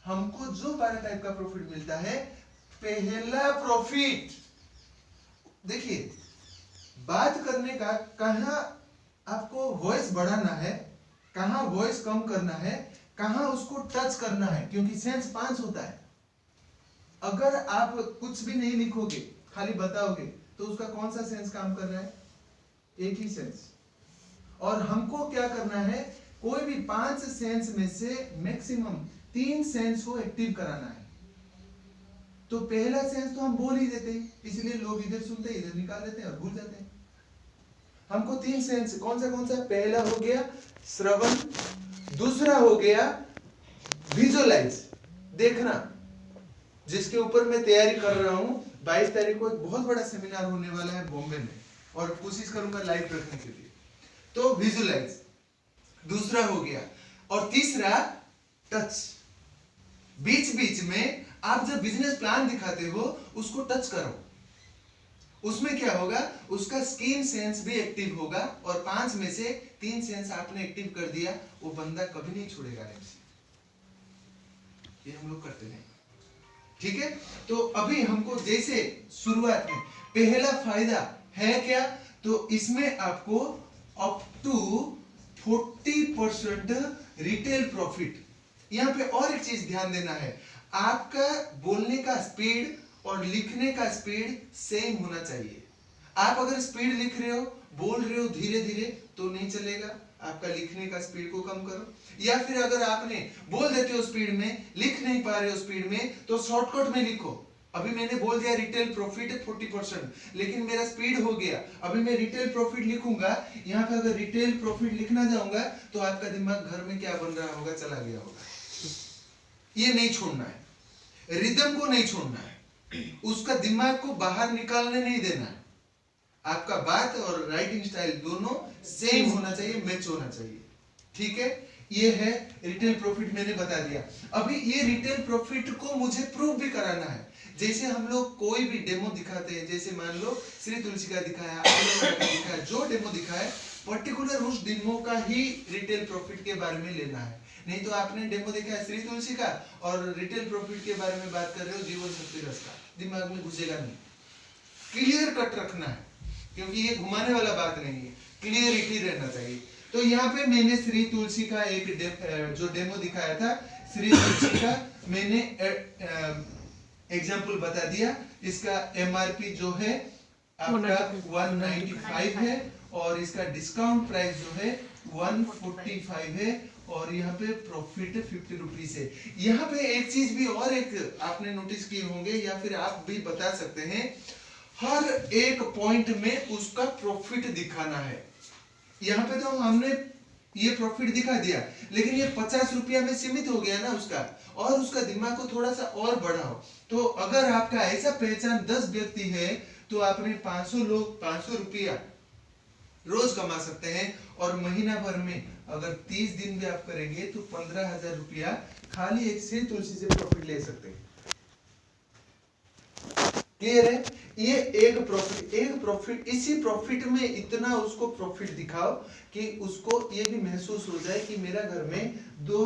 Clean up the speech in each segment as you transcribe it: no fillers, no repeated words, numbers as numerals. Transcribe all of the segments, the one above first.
हमको जो 12 टाइप का प्रॉफिट मिलता है, पहला प्रॉफिट, देखिए बात करने का, कहां आपको वॉइस बढ़ाना है, कहां वॉइस कम करना है, कहां उसको टच करना है, क्योंकि सेंस 5 होता है। अगर आप कुछ भी नहीं लिखोगे, खाली बताओगे, तो उसका कौन सा सेंस काम कर रहा है? एक ही सेंस। और हमको क्या करना है, कोई भी 5 सेंस में से मैक्सिमम 3 सेंस को एक्टिव कराना है। तो पहला सेंस तो हम बोल ही देते हैं, इसलिए लोग इधर सुनते हैं, इधर निकाल देते हैं और भूल जाते हैं। हमको 3 सेंस कौन सा? पहला हो गया श्रवण, दूसरा हो गया विजुअलाइज, देखना, जिसके ऊपर मैं तैयारी कर रहा हूं। 22 तारीख को एक बहुत बड़ा सेमिनार होने वाला है बॉम्बे में, और कोशिश करूंगा लाइव रखने के लिए। तो विजुअलाइज दूसरा हो गया, और तीसरा टच। बीच बीच में आप जब बिजनेस प्लान दिखाते हो, उसको टच करो। उसमें क्या होगा, उसका स्किन सेंस भी एक्टिव होगा, और 5 में से 3 सेंस आपने एक्टिव कर दिया, वो बंदा कभी नहीं छोड़ेगा आपसे। ये हम लोग करते हैं, ठीक है। तो अभी हमको जैसे शुरुआत में पहला फायदा है क्या, तो इसमें आपको अप टू 40% रिटेल प्रॉफिट। यहां पे और एक चीज ध्यान देना है, आपका बोलने का स्पीड और लिखने का स्पीड सेम होना चाहिए। आप अगर स्पीड लिख रहे हो, बोल रहे हो धीरे धीरे, तो नहीं चलेगा। आपका लिखने का स्पीड को कम करो, या फिर अगर आपने बोल देते हो स्पीड में, लिख नहीं पा रहे हो स्पीड में, तो शॉर्टकट में लिखो। अभी मैंने बोल दिया रिटेल प्रॉफिट 40%, लेकिन मेरा स्पीड हो गया, अभी मैं रिटेल प्रॉफिट लिखूंगा। यहां पे अगर रिटेल प्रॉफिट लिखना जाऊंगा, तो आपका दिमाग घर में क्या बन रहा होगा, चला गया होगा। ये नहीं छोड़ना है, रिदम को नहीं छोड़ना है, उसका दिमाग को बाहर निकालने नहीं देना है। आपका बात और राइटिंग स्टाइल दोनों सेम होना चाहिए, मैच होना चाहिए, ठीक है। ये है रिटेल प्रॉफिट, मैंने बता दिया। अभी ये रिटेल प्रॉफिट को मुझे प्रूव भी कराना है। जैसे हम लोग कोई भी डेमो दिखाते हैं, जैसे मान लो श्री तुलसी का दिखाया, दिखाया, जो डेमो दिखाया, पर्टिकुलर उस डेमो का ही रिटेल प्रॉफिट के बारे में लेना है। नहीं तो आपने डेमो देखा है श्री तुलसी का और रिटेल प्रॉफिट के बारे में बात कर रहे हो जीवन शक्ति रस का, दिमाग में घुसेगा नहीं। क्लियर कट रखना है, क्योंकि ये घुमाने वाला बात नहीं है, क्लियरिटी रहना चाहिए। तो यहाँ पे मैंने श्री तुलसी का एक जो डेमो दिखाया था, श्री तुलसी का मैंने एग्जाम्पल बता दिया। इसका एमआरपी जो है आपका 195 है, और इसका डिस्काउंट प्राइस जो है 145 है, और यहाँ पे प्रॉफिट 50 रुपीज है। यहाँ पे एक चीज भी और एक आपने नोटिस किए होंगे, या फिर आप भी बता सकते हैं, हर एक पॉइंट में उसका प्रॉफिट दिखाना है। यहाँ पे तो हमने ये प्रॉफिट दिखा दिया, लेकिन ये 50 रुपया में सीमित हो गया ना उसका, और उसका दिमाग को थोड़ा सा और बढ़ाओ। तो अगर आपका ऐसा पहचान 10 व्यक्ति है, तो आपने 500 रुपया रोज कमा सकते हैं, और महीना भर में अगर 30 दिन भी आप करेंगे, तो 15,000 रुपया खाली एक श्री तुलसी से प्रॉफिट ले सकते हैं। क्लियर है? ये एक प्रॉफिट, इसी प्रॉफिट में इतना उसको प्रॉफिट दिखाओ कि उसको ये भी महसूस हो जाए कि मेरा घर में 2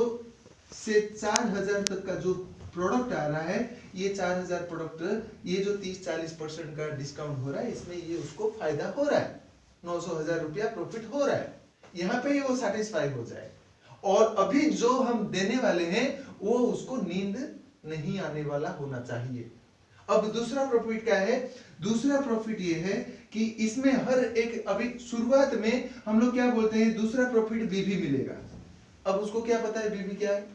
से 4,000 तक का जो प्रोडक्ट आ रहा है, ये 4,000 प्रोडक्ट, ये जो 30-40% का डिस्काउंट हो रहा है, इसमें ये उसको फायदा हो रहा है, 900,000 रुपया प्रॉफिट हो रहा है। यहाँ पे ही वो सेटिस्फाई हो जाए। और अभी जो हम देने वाले हैं, वो उसको नींद नहीं आने वाला होना चाहिए। अब दूसरा प्रॉफिट क्या है? दूसरा प्रॉफिट ये है कि इसमें हर एक, अभी शुरुआत में हम लोग क्या बोलते हैं, दूसरा प्रॉफिट बीबी मिलेगा। अब उसको क्या पता है बीबी क्या है?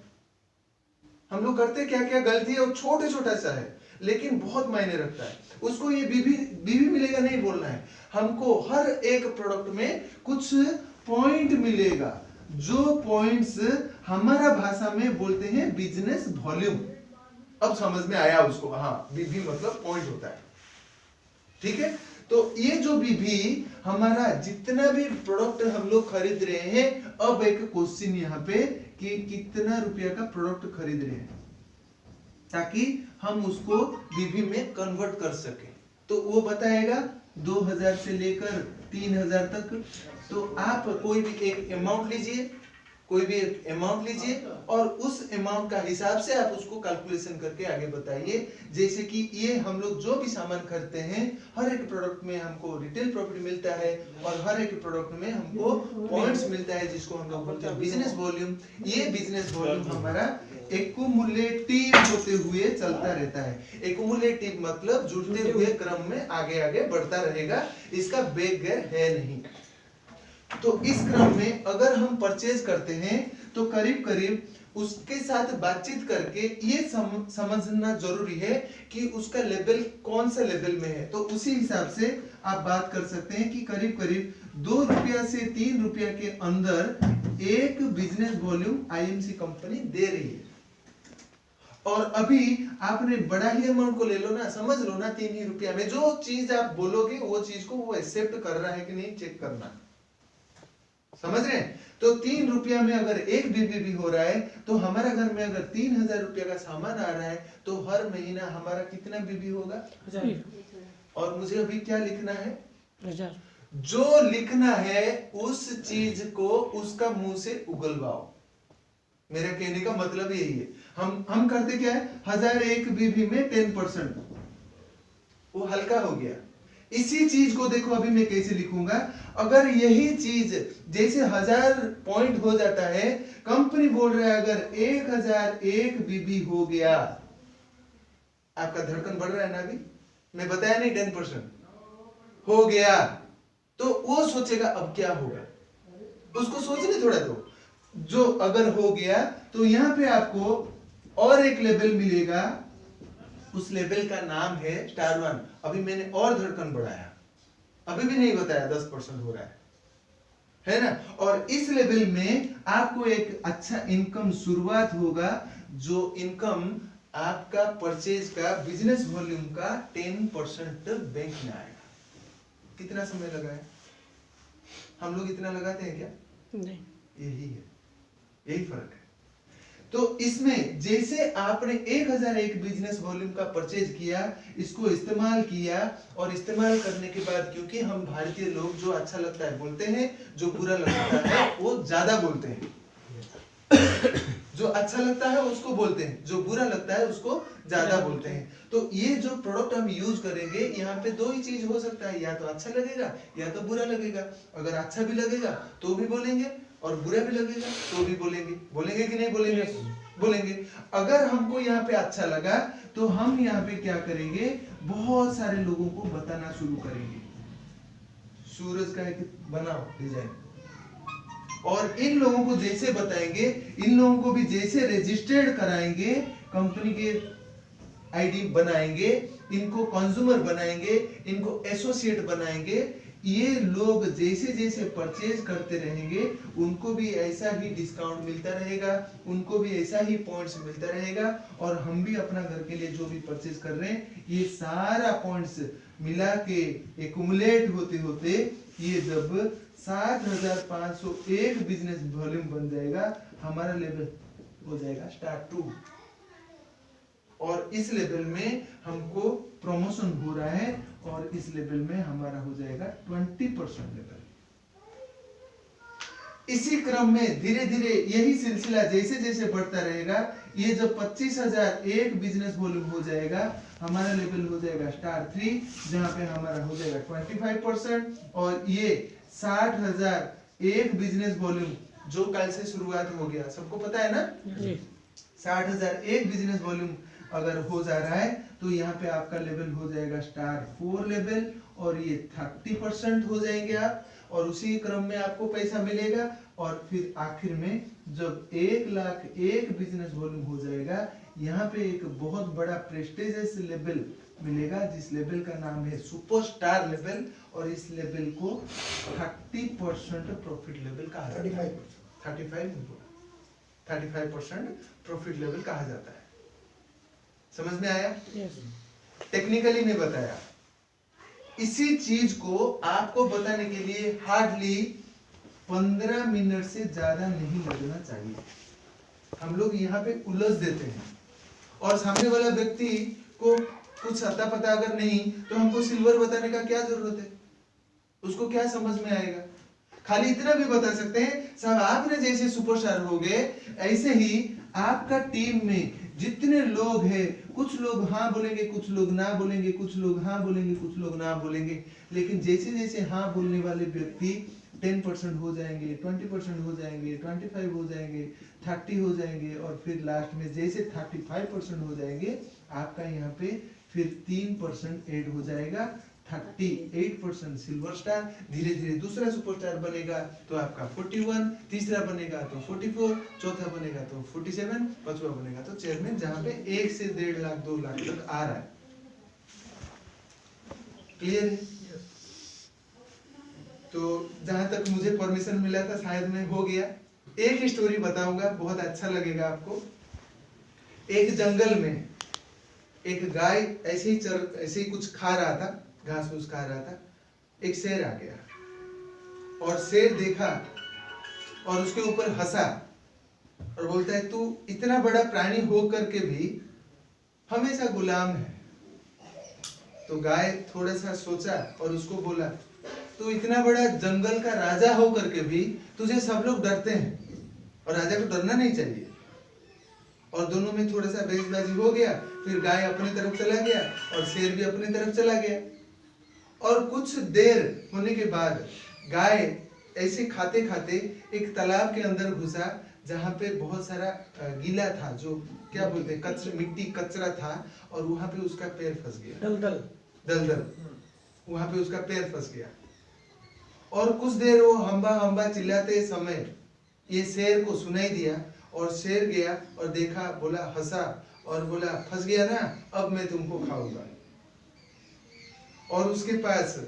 हम लोग करते क्या क्या गलती है, और छोटा सा है, लेकिन बहुत मायने रखता है। उसको ये बीबी मिलेगा नहीं बोलना है, हमको हर एक प्रोडक्ट में कुछ पॉइंट मिलेगा, जो पॉइंट्स हमारा भाषा में बोलते हैं बिजनेस वॉल्यूम। अब समझ में आया उसको, हाँ बीबी मतलब पॉइंट होता है, ठीक है। तो ये जो बीबी हमारा जितना भी प्रोडक्ट हम लोग खरीद रहे हैं, अब एक क्वेश्चन यहाँ पे कि कितना रुपया का प्रोडक्ट खरीद रहे हैं, ताकि हम उसको बीबी में कन्वर्ट कर सके। तो वो बताएगा 2,000 से लेकर 3,000 तक। तो आप कोई भी एक अमाउंट लीजिए, कोई भी एक अमाउंट लीजिए और उस अमाउंट का हिसाब से आप उसको कैलकुलेशन करके आगे बताइए। जैसे कि ये हम लोग जो भी सामान खरीदते हैं, हर एक प्रोडक्ट में हमको रिटेल प्रॉफिट मिलता है और हर एक प्रोडक्ट में हमको पॉइंट्स मिलता है, जिसको हम लोग बोलते हैं बिजनेस वॉल्यूम। ये बिजनेस वॉल्यूम हमारा एक्युमुलेटिव होते हुए चलता रहता है। एक्युमुलेटिव मतलब जुड़ते हुए क्रम में आगे आगे बढ़ता रहेगा, इसका बैक गैर है नहीं। तो इस क्रम में अगर हम परचेज करते हैं तो करीब करीब उसके साथ बातचीत करके ये समझना जरूरी है कि उसका लेवल कौन सा लेवल में है। तो उसी हिसाब से आप बात कर सकते हैं कि करीब करीब 2 रुपया से 3 रुपया के अंदर एक बिजनेस वॉल्यूम आईएमसी कंपनी दे रही है। और अभी आपने बड़ा ही अमाउंट को ले लो ना, समझ लो ना 3 ही रुपया में जो चीज आप बोलोगे वो चीज को वो एक्सेप्ट कर रहा है कि नहीं चेक करना, समझ रहे हैं। तो 3 रुपया में अगर एक बीबी भी हो रहा है तो हमारा घर में अगर 3000 रुपया का सामान आ रहा है तो हर महीना हमारा कितना बीबी होगा? 1000। और मुझे अभी क्या लिखना है? 1000। जो लिखना है उस चीज को उसका मुंह से उगलवाओ। मेरा कहने का मतलब यही है। हम करते क्या है, 1001 बीबी में 10%, वो हल्का हो गया। इसी चीज को देखो अभी मैं कैसे लिखूंगा। अगर यही चीज जैसे 1000 पॉइंट हो जाता है, कंपनी बोल रहा है अगर 1001 बीबी हो गया, आपका धड़कन बढ़ रहा है ना, अभी मैं बताया नहीं 10% हो गया, तो वो सोचेगा अब क्या होगा, उसको सोचने थोड़ा दो। जो अगर हो गया तो यहां पे आपको और एक लेवल मिलेगा, उस लेवल का नाम है स्टार 1। अभी मैंने और धड़कन बढ़ाया, अभी भी नहीं बताया 10% हो रहा है ना। और इस लेवल में आपको एक अच्छा इनकम शुरुआत होगा, जो इनकम आपका परचेज का बिजनेस वॉल्यूम का 10% बैंक में आएगा। कितना समय लगा है? हम लोग इतना लगाते हैं क्या? नहीं। यही है, यही फर्क है। तो इसमें जैसे आपने 1001 बिजनेस वॉल्यूम का परचेज किया, इसको इस्तेमाल किया, और इस्तेमाल करने के बाद क्योंकि हम भारतीय लोग जो अच्छा लगता है बोलते हैं, जो बुरा लगता है वो ज्यादा बोलते हैं। जो अच्छा लगता है उसको बोलते हैं, जो बुरा लगता है उसको ज्यादा बोलते हैं। तो ये जो प्रोडक्ट हम यूज करेंगे, यहाँ पे दो ही चीज हो सकता है, या तो अच्छा लगेगा या तो बुरा लगेगा। अगर अच्छा भी लगेगा तो भी बोलेंगे और बुरा भी लगेगा तो भी बोलेंगे। बोलेंगे कि नहीं बोलेंगे? बोलेंगे। अगर हमको यहाँ पे अच्छा लगा तो हम यहाँ पे क्या करेंगे, बहुत सारे लोगों को बताना शुरू करेंगे। सूरज का एक बनाओ डिजाइन, और इन लोगों को जैसे बताएंगे, इन लोगों को भी जैसे रजिस्टर्ड कराएंगे, कंपनी के आईडी बनाएंगे, इनको कंज्यूमर बनाएंगे, इनको एसोसिएट बनाएंगे। ये लोग जैसे जैसे परचेज करते रहेंगे, उनको भी ऐसा ही डिस्काउंट मिलता रहेगा, उनको भी ऐसा ही पॉइंट्स मिलता रहेगा। और हम भी अपना घर के लिए जो भी परचेज कर रहे हैं, ये सारा पॉइंट्स मिला के एक्युमुलेट होते होते ये जब 7,501 बिजनेस वॉल्यूम बन जाएगा, हमारा लेवल हो जाएगा स्टार 2। और इस लेवल में हमको प्रमोशन हो रहा है, और इस लेवल में हमारा हो जाएगा 20% लेवल। इसी क्रम में धीरे धीरे यही सिलसिला जैसे जैसे बढ़ता रहेगा, ये जब 25,001 बिजनेस वॉल्यूम हो जाएगा, हमारा लेवल हो जाएगा स्टार 3, जहां पे हमारा हो जाएगा 25%। और ये 60,001 बिजनेस वॉल्यूम जो कल से शुरुआत हो गया, सबको पता है ना? 60,001 बिजनेस वॉल्यूम अगर हो जा रहा है तो यहाँ पे आपका लेवल हो जाएगा स्टार 4 लेवल, और ये 30% हो जाएंगे आप, और उसी क्रम में आपको पैसा मिलेगा। और फिर आखिर में जब 1,01 बिजनेस वॉल्यूम हो जाएगा, यहाँ पे एक बहुत बड़ा प्रेस्टिजियस लेवल मिलेगा, जिस लेवल का नाम है सुपरस्टार लेवल, और इस लेवल को 30% प्रॉफिट लेवल कहा जाता है। 35% प्रॉफिट लेवल कहा जाता है। समझ में आया? टेक्निकली नहीं बताया। इसी चीज को आपको बताने के लिए हार्डली 15 मिनट से ज्यादा नहीं लगना चाहिए। हम लोग यहाँ पे उलझ देते हैं, और सामने वाला व्यक्ति को कुछ अता पता अगर नहीं, तो हमको सिल्वर बताने का क्या जरूरत है? उसको क्या समझ में आएगा? खाली इतना भी बता सकते हैं साहब, आपने जैसे सुपरस्टार हो गए ऐसे ही आपका टीम में जितने लोग हैं, कुछ लोग हाँ बोलेंगे, कुछ लोग ना बोलेंगे, कुछ लोग हाँ बोलेंगे, कुछ लोग ना बोलेंगे, लेकिन जैसे जैसे हाँ बोलने वाले व्यक्ति 10% हो जाएंगे, 20% हो जाएंगे, 25 हो जाएंगे, 30 हो जाएंगे, और फिर लास्ट में जैसे 35% हो जाएंगे, आपका यहाँ पे फिर 3% ऐड हो जाएगा, 38% सिल्वर स्टार। धीरे धीरे दूसरा सुपरस्टार बनेगा तो आपका 41, तीसरा बनेगा तो 44, चौथा बनेगा तो 47, पांचवा बनेगा तो चेयरमैन, जहां पे 1 से 1.5 लाख 2 लाख तक आ रहा है। क्लियर है? तो जहां तक मुझे परमिशन मिला था शायद मैं हो गया। एक स्टोरी बताऊंगा, बहुत अच्छा लगेगा आपको। एक जंगल में एक गाय ऐसे ही कुछ खा रहा था, घास फूस खा रहा था। एक शेर आ गया और शेर देखा और उसके ऊपर हंसा और बोलता है, तू इतना बड़ा प्राणी हो करके भी हमेशा गुलाम है। तो गाय थोड़ा सा सोचा और उसको बोला, तू इतना बड़ा जंगल का राजा हो करके भी तुझे सब लोग डरते हैं और राजा को डरना नहीं चाहिए। और दोनों में थोड़ा सा बहसबाजी हो गया। फिर गाय अपनी तरफ चला गया और शेर भी अपनी तरफ चला गया। और कुछ देर होने के बाद गाय ऐसे खाते खाते एक तालाब के अंदर घुसा, जहाँ पे बहुत सारा गीला था, जो क्या बोलते हैं, कचरा, मिट्टी कचरा था, और वहां पे उसका पैर फंस गया, दलदल, वहां पे उसका पैर फंस गया। और कुछ देर वो हम्बा हम्बा चिल्लाते समय ये शेर को सुनाई दिया, और शेर गया और देखा, बोला, हंसा और बोला, फंस गया ना, अब मैं तुमको खाऊंगा। और उसके पास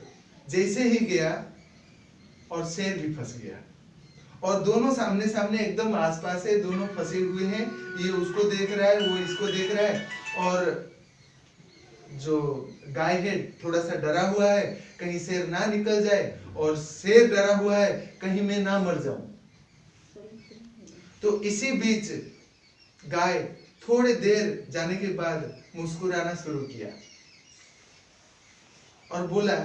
जैसे ही गया और शेर भी फंस गया, और दोनों सामने सामने एकदम आसपास है, दोनों फंसे हुए हैं। ये उसको देख रहा है, वो इसको देख रहा है, और जो गाय है थोड़ा सा डरा हुआ है, कहीं शेर ना निकल जाए, और शेर डरा हुआ है कहीं मैं ना मर जाऊं। तो इसी बीच गाय थोड़े देर जाने के बाद मुस्कुराना शुरू किया और बोला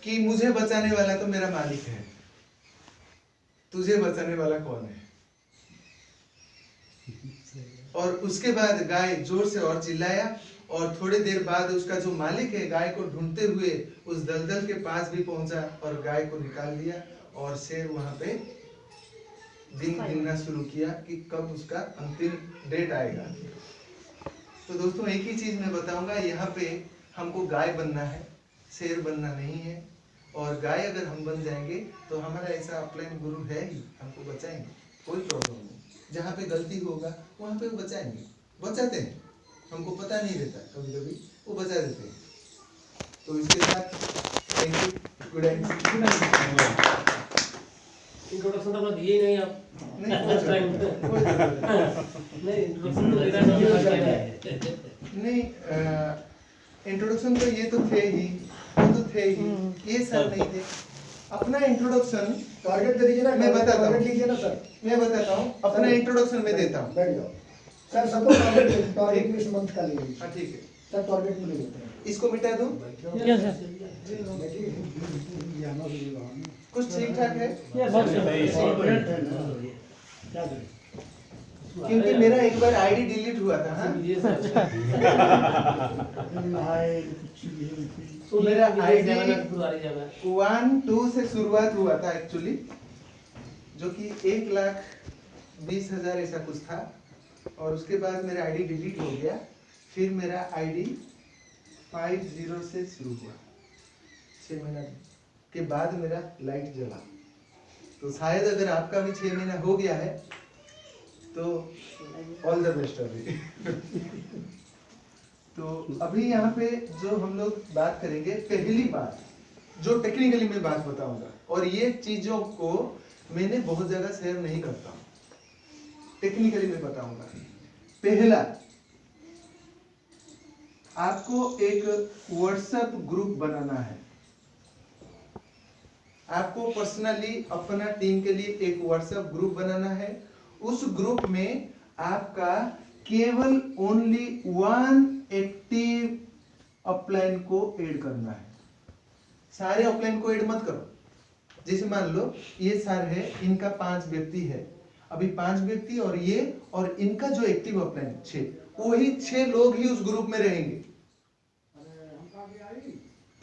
कि मुझे बचाने वाला तो मेरा मालिक है, तुझे बचाने वाला कौन है? और उसके बाद गाय जोर से और चिल्लाया, और थोड़ी देर बाद उसका जो मालिक है गाय को ढूंढते हुए उस दलदल के पास भी पहुंचा और गाय को निकाल दिया। और शेर वहां पे दिन गिनना शुरू किया कि कब उसका अंतिम डेट आएगा। तो दोस्तों, एक ही चीज मैं बताऊंगा, यहाँ पे हमको गाय बनना है, शेर बनना नहीं है। और गाय अगर हम बन जाएंगे तो हमारा ऐसा अपलाइन गुरु है ही, हमको बचाएंगे, कोई प्रॉब्लम नहीं। जहाँ पे गलती होगा वहां पे वो बचाएंगे, बचाते हैं, हमको पता नहीं रहता, कभी कभी वो बचा देते हैं। तो इसके साथ थैंक यू, गुड इंट्रोडक्शन तो अपना दिए नहीं आप। नहीं, इंट्रोडक्शन तो ये तो थे ही, वो तो थे ही, ये सब नहीं थे। अपना इंट्रोडक्शन टारगेट दे दीजिए ना, मैं बताता हूँ, टारगेट लीजिए ना सर। मैं बताता हूँ, अपना इंट्रोडक्शन मैं देता हूँ। बैठ जाओ सर, सबको टारगेट इस मंथ का लीजिए। हाँ ठीक है सर, टारगेट में ले लेते हैं। इसको मिटा दूँ? यस सर, कुछ ठीक ठाक है, क्योंकि मेरा एक बार आईडी डिलीट हुआ था। हाँ? मेरा आईडी 1-2 से शुरुआत हुआ था एक्चुअली, जो कि 1,20,000 ऐसा कुछ था, और उसके बाद मेरा आईडी डिलीट हो गया। फिर मेरा आईडी 50 से शुरू हुआ, 6 महीना के बाद मेरा लाइट जला। तो शायद अगर आपका भी 6 महीना हो गया है तो ऑल द बेस्ट अभी। तो अभी यहाँ पे जो हम लोग बात करेंगे, पहली बात जो टेक्निकली मैं बात बताऊंगा, और ये चीजों को मैंने बहुत जगह शेयर नहीं करता हूँ, टेक्निकली मैं बताऊंगा। पहला, आपको एक व्हाट्सएप ग्रुप बनाना है। आपको पर्सनली अपना टीम के लिए एक व्हाट्सएप ग्रुप बनाना है। उस ग्रुप में आपका केवल ओनली 1 एक्टिव अपलाइन को ऐड करना है। सारे अपलाइन को ऐड मत करो, जैसे मान लो ये सर है, इनका 5 व्यक्ति है, अभी 5 व्यक्ति और ये और इनका जो एक्टिव अपलाइन 6, वही 6 लोग ही उस ग्रुप में रहेंगे।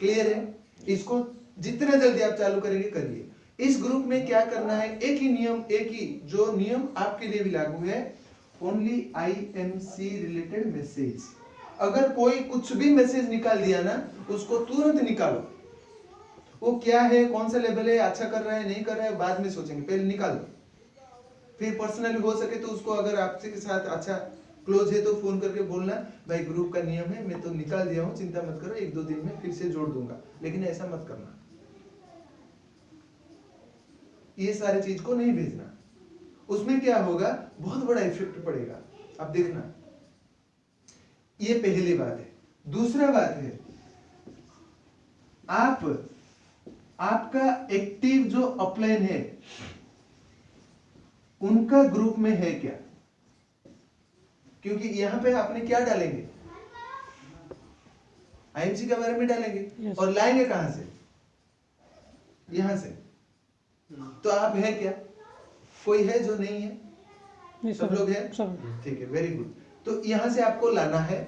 क्लियर है? इसको जितना जल्दी आप चालू करेंगे करिए। इस ग्रुप में क्या करना है, एक ही नियम, एक ही जो नियम आपके लिए भी लागू है, ओनली IMC रिलेटेड मैसेज। अगर कोई कुछ भी मैसेज निकाल दिया ना, उसको तुरंत निकालो। वो क्या है, कौन सा लेवल है, अच्छा कर रहा है नहीं कर रहा है बाद में सोचेंगे, पहले निकाल दो। फिर पर्सनली हो सके तो उसको अगर आपसे के साथ अच्छा क्लोज है तो फोन करके बोलना, भाई ग्रुप का नियम है, मैं तो निकाल दिया हूँ, चिंता मत करो, 1-2 दिन में फिर से जोड़ दूंगा। लेकिन ऐसा मत करना, ये सारी चीज को नहीं भेजना। उसमें क्या होगा, बहुत बड़ा इफेक्ट पड़ेगा। अब देखना, ये पहली बात है। दूसरा बात है, आपका एक्टिव जो अपलाइन है उनका ग्रुप में है क्या? क्योंकि यहां पे आपने क्या डालेंगे, IMC के बारे में डालेंगे और लाएंगे कहां से, यहां से। तो आप है क्या, कोई है जो नहीं है, सब लोग हैं, ठीक है, वेरी गुड। तो यहां से आपको लाना है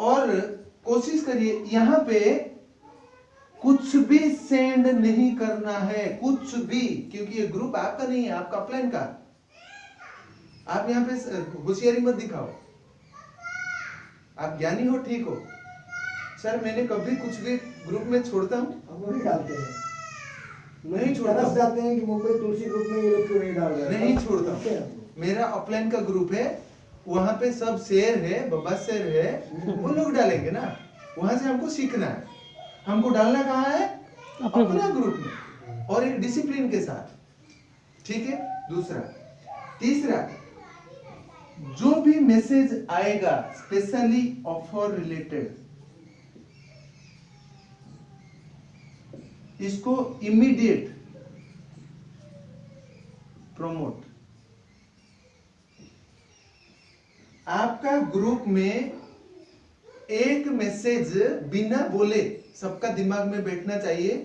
और कोशिश करिए यहां पे कुछ भी सेंड नहीं करना है, कुछ भी, क्योंकि ये ग्रुप आपका नहीं है, आपका अपलाइन का। आप यहां पे होशियारी मत दिखाओ, आप ज्ञानी हो, ठीक हो। सर मैंने कभी कुछ भी ग्रुप में छोड़ता हूं, हम नहीं डालते हैं, नहीं छोड़ता तरस हूं। जाते हैं कि मुंबई तुलसी ग्रुप में ये लोग क्यों नहीं डाल रहे हैं। नहीं छोड़ता हूं। मेरा अपलाइन का ग्रुप है, वहां पे सब शेर है, बब्बा शेर है, वो लोग डालेंगे ना, वहां से हमको सीखना है। हमको डालना कहाँ है, अपना ग्रुप में, और एक डिसिप्लिन के साथ, ठीक है। दूसरा, तीसरा, जो भी मैसेज आएगा स्पेशली ऑफर रिलेटेड, इसको इमीडिएट प्रमोट। आपका ग्रुप में एक मैसेज बिना बोले सबका दिमाग में बैठना चाहिए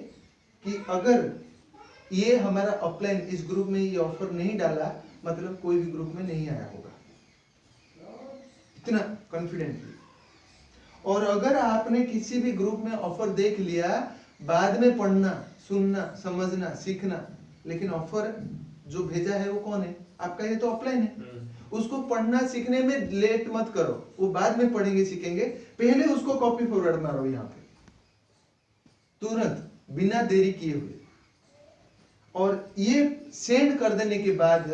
कि अगर ये हमारा अपलाइन इस ग्रुप में ये ऑफर नहीं डाला, मतलब कोई भी ग्रुप में नहीं आया होगा, इतना कॉन्फिडेंटली। और अगर आपने किसी भी ग्रुप में ऑफर देख लिया, बाद में पढ़ना, सुनना, समझना, सीखना, लेकिन ऑफर जो भेजा है वो कौन है, आपका, ये तो अपलाइन है। उसको पढ़ना सीखने में लेट मत करो, वो बाद में पढ़ेंगे सीखेंगे, पहले उसको कॉपी फॉरवर्ड मारो यहाँ पे तुरंत, बिना देरी किए हुए। और ये सेंड कर देने के बाद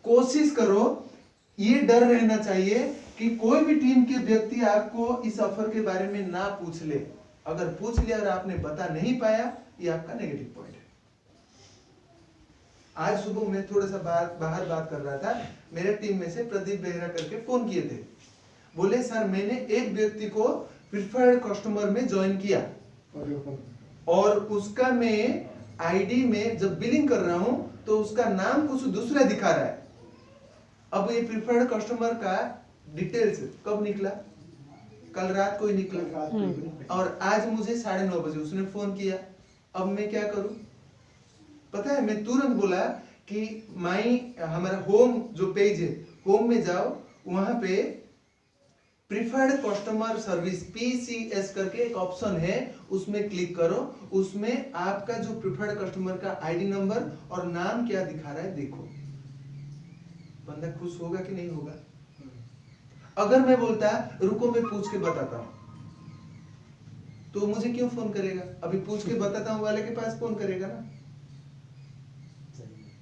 कोशिश करो, ये डर रहना चाहिए कि कोई भी टीम के व्यक्ति आपको इस ऑफर के बारे में ना पूछ ले। अगर पूछ लिया और आपने बता नहीं पाया, ये आपका नेगेटिव पॉइंट है। आज सुबह मैं थोड़ा सा बाहर बात कर रहा था, मेरे टीम में से प्रदीप बेहरा करके फोन किए थे, बोले सर मैंने एक व्यक्ति को प्रिफर्ड कस्टमर में ज्वाइन किया और उसका मैं आईडी में जब बिलिंग कर रहा हूं तो उसका नाम कुछ दूसरा दिखा रहा है। अब ये प्रिफर्ड कस्टमर का डिटेल्स कब निकला, कल रात को ही निकला, और आज मुझे 9:30 बजे उसने फोन किया। अब मैं क्या करूं, पता है, मैं तुरंत बोला कि हमारा होम जो पेज है, होम में जाओ, वहां पे प्रिफर्ड कस्टमर सर्विस PCS करके एक ऑप्शन है, उसमें क्लिक करो। उसमें आपका जो प्रिफर्ड कस्टमर का आईडी नंबर और नाम क्या दिखा रहा है देखो। बंदा खुश होगा कि नहीं होगा? अगर मैं बोलता रुको मैं पूछ के बताता हूं, तो मुझे क्यों फोन करेगा? अभी पूछ के बताता हूं वाले के पास फोन करेगा ना।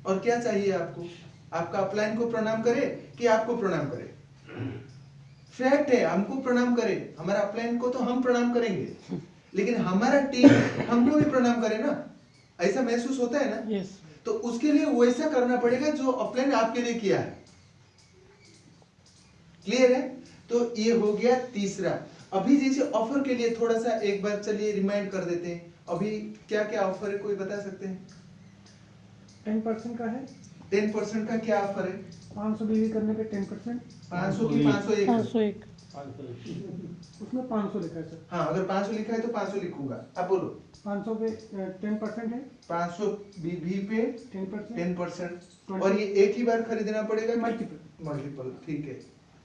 और क्या चाहिए आपको? आपका अपलाइन को प्रणाम करे कि आपको प्रणाम करे? फैक्ट है, हमको प्रणाम करे, हमारा अपलाइन को तो हम प्रणाम करेंगे, लेकिन हमारा टीम हमको भी प्रणाम करे ना, ऐसा महसूस होता है ना। yes. तो उसके लिए वैसा करना पड़ेगा जो अपलाइन आपके लिए किया है। क्लियर है? तो ये हो गया तीसरा। अभी जैसे ऑफर के लिए थोड़ा सा एक बार चलिए रिमाइंड कर देते हैं, अभी क्या क्या ऑफर है, कोई बता सकते हैं? 10% का है। 10% का क्या ऑफर है? 500 बीवी करने पे 10%। 500 की 501 501 उसमें 500 लिखा है सर। हाँ, अगर 500 लिखा है तो 500 लिखूंगा। अब बोलो 500 पे 10% है, 500 बीबी पे 10%, 10%। और ये एक ही बार खरीदना पड़ेगा कि मल्टीपल। मल्टीपल? ठीक है,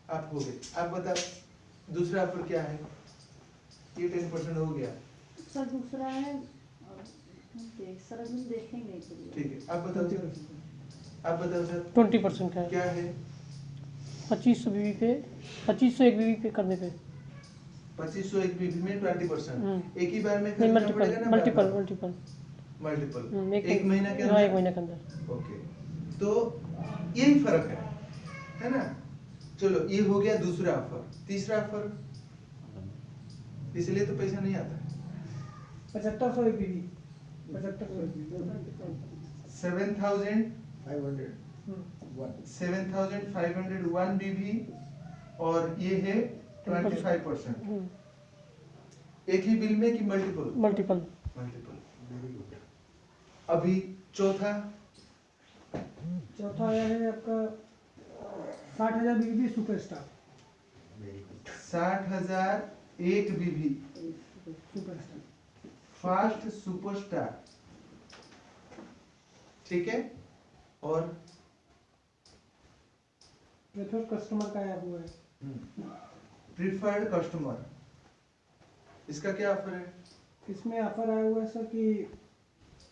आप हो गए। आप बताओ दूसरा ऑफर क्या है? ये 10% हो गया। सर दूसरा है सर अभी देखेंगे। ठीक है, आप बताओ सर। आप बताओ सर 20% का है। क्या है? 2500 बीबी पे 2500 एक बीबी पे करने पे 2500 एक बीबी में 20%। एक ही बार में नहीं, खरीदना मल्टीपल पड़ेगा ना? मल्टीपल बार-बार? मल्टीपल मल्टीपल एक महीना के हाँ, अंदर? एक महीने के अंदर। ओके, तो यही फर्क है ना? चलो, ये हो गया दूसरा ऑफर। तीसरा ऑफर, इसलिए तो पैसा नहीं आता। 7500 एक बीबी, 7500 एक बीबी, 7,000 500 7,501 बीबी, और ये है 25%। एक ही बिल में कि मल्टीपल? मल्टीपल। मल्टीपल। अभी चौथा आया है आपका 60,000 बीबी सुपरस्टार। 60,000 एक बीबी सुपरस्टार फास्ट सुपरस्टार। ठीक है, और प्रेफर्ड कस्टमर का है वो है। प्रिफर्ड कस्टमर, इसका क्या ऑफर है? इसमें ऑफर आया हुआ है सर कि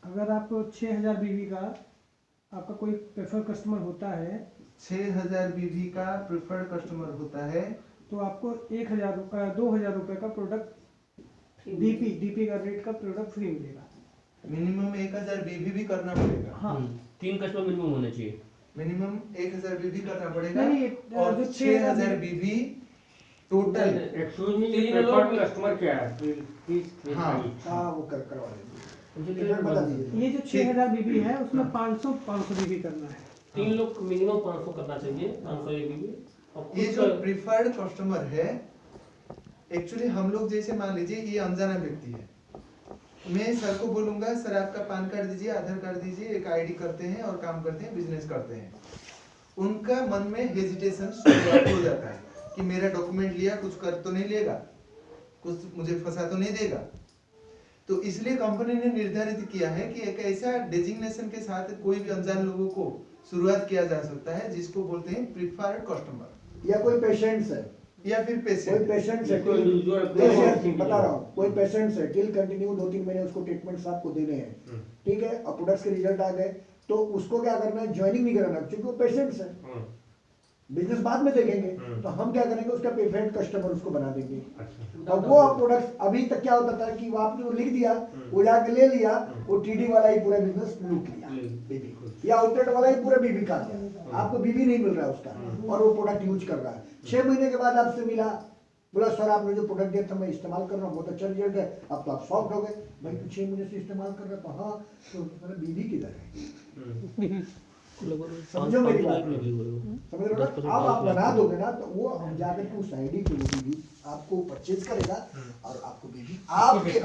अगर आप 6000 बीबी का आपका कोई प्रेफर्ड कस्टमर होता है 6,000 बीबी का प्रिफर्ड कस्टमर होता है तो आपको 2,000 रुपए का प्रोडक्ट डीपी का रेट का प्रोडक्ट फ्री मिलेगा। मिनिमम 1,000 बीबी भी करना पड़ेगा। हाँ, 3 कस्टमर मिनिमम होने चाहिए। मिनिमम 1,000 बीबी करना पड़ेगा, नहीं, और जो 6,000 बीबी टोटल। एक्सक्यूज मी, ये प्रेफर्ड कस्टमर क्या है? प्लीज हाँ। हाँ वो करवा देंगे। मुझे बता दीजिए। ये जो 6000 बीबी है उसमें 500 बीबी करना है। 3 लोग मिनिमम 500 करना चाहिए, 500 एक बीबी। और ये खुद जो का- प्रिफर्ड कस्टमर है, एक्चुअली हम लोग जैसे मान लीजिए ये अनजाना व्यक्ति है, मैं सर को बोलूंगा सर आपका पैन कार्ड दीजिए, आधार कार्ड दीजिए, एक आईडी करते हैं और काम करते हैं, बिजनेस करते हैं। उनका मन में हेजिटेशन शुरुआत हो जाता है कि मेरा डॉक्यूमेंट लिया, कुछ कर तो नहीं लेगा, कुछ मुझे फंसा तो नहीं देगा। तो इसलिए कंपनी ने निर्धारित किया है कि एक ऐसा डेजिग्नेशन के साथ कोई भी अनजान लोगों को शुरुआत किया जा सकता है जिसको बोलते हैं प्रिफर्ड कस्टमर, या कोई पेशेंट्स है, या फिर कोई पेशेंट। पेशेंट्स है, कोई individual जैसे बता रहा हूँ, कोई पेशेंट्स है, टिल कंटिन्यू 2-3 महीने उसको ट्रीटमेंट्स आपको देने हैं, ठीक है, और प्रोडक्ट्स के रिजल्ट आ गए तो उसको क्या करना है, ज्वाइनिंग नहीं कराना, क्योंकि वो पेशेंट्स है, बिजनेस बाद में देखेंगे। तो हम क्या करेंगे, उसका प्रीफर्ड कस्टमर उसको बना देंगे। अच्छा। और वो प्रोडक्ट्स अभी तक क्या होता था कि वो आपने वो लिख दिया, वो जाके ले लिया, वो टीडी वाला ही पूरा बिजनेस लूट लिया बीबी, या आउटलेट वाला ही पूरा बीबी खा लिया, आपको बीबी नहीं मिल रहा है उसका, और वो प्रोडक्ट यूज कर रहा है। 6 महीने के बाद आपसे मिला, बोला सर आपने जो प्रोडक्ट दिया था मैं इस्तेमाल कर रहा हूँ, बहुत अच्छा रिजल्ट है। अब तो आप शॉक्ड हो गए, भाई तू 6 महीने से इस्तेमाल कर रहा था। हाँ, तो मेरा बीबी किधर है? समझो मेरी बात, समझ रहे हो ना? अब आप बना दोगे ना तो वो हम जाकर के उस आईडी पे वो बीबी आपको परचेज करेगा, और आपको बीबी आपके